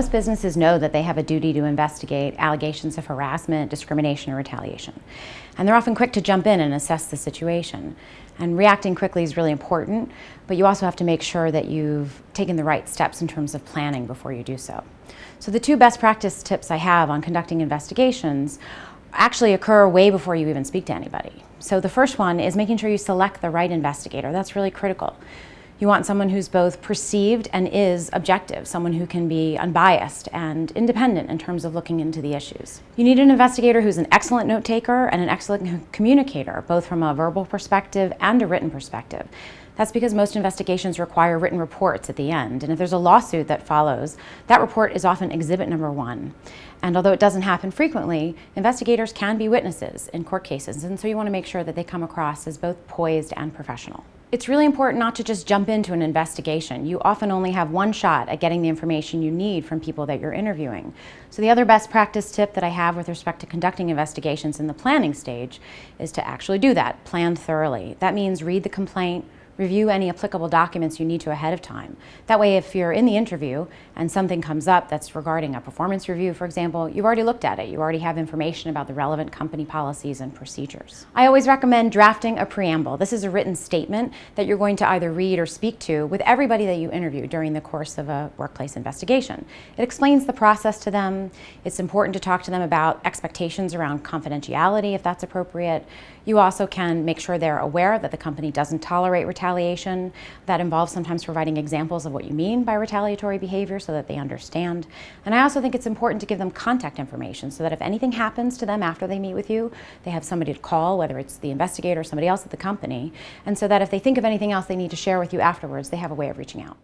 most businesses know that they have a duty to investigate allegations of harassment, discrimination, or retaliation. And they're often quick to jump in and assess the situation. And reacting quickly is really important, but you also have to make sure that you've taken the right steps in terms of planning before you do so. So the two best practice tips I have on conducting investigations actually occur way before you even speak to anybody. So the first one is making sure you select the right investigator. That's really critical. You want someone who's both perceived and is objective, someone who can be unbiased and independent in terms of looking into the issues. You need an investigator who's an excellent note taker and an excellent communicator, both from a verbal perspective and a written perspective. That's because most investigations require written reports at the end, and if there's a lawsuit that follows, that report is often exhibit number 1. And although it doesn't happen frequently, investigators can be witnesses in court cases, and so you want to make sure that they come across as both poised and professional. It's really important not to just jump into an investigation. You often only have one shot at getting the information you need from people that you're interviewing. So the other best practice tip that I have with respect to conducting investigations in the planning stage is to actually do that, plan thoroughly. That means read the complaint, review any applicable documents you need to ahead of time. That way, if you're in the interview and something comes up that's regarding a performance review, for example, you've already looked at it. You already have information about the relevant company policies and procedures. I always recommend drafting a preamble. This is a written statement that you're going to either read or speak to with everybody that you interview during the course of a workplace investigation. It explains the process to them. It's important to talk to them about expectations around confidentiality, if that's appropriate. You also can make sure they're aware that the company doesn't tolerate retaliation. That involves sometimes providing examples of what you mean by retaliatory behavior so that they understand. And I also think it's important to give them contact information so that if anything happens to them after they meet with you, they have somebody to call, whether it's the investigator or somebody else at the company, and so that if they think of anything else they need to share with you afterwards, they have a way of reaching out.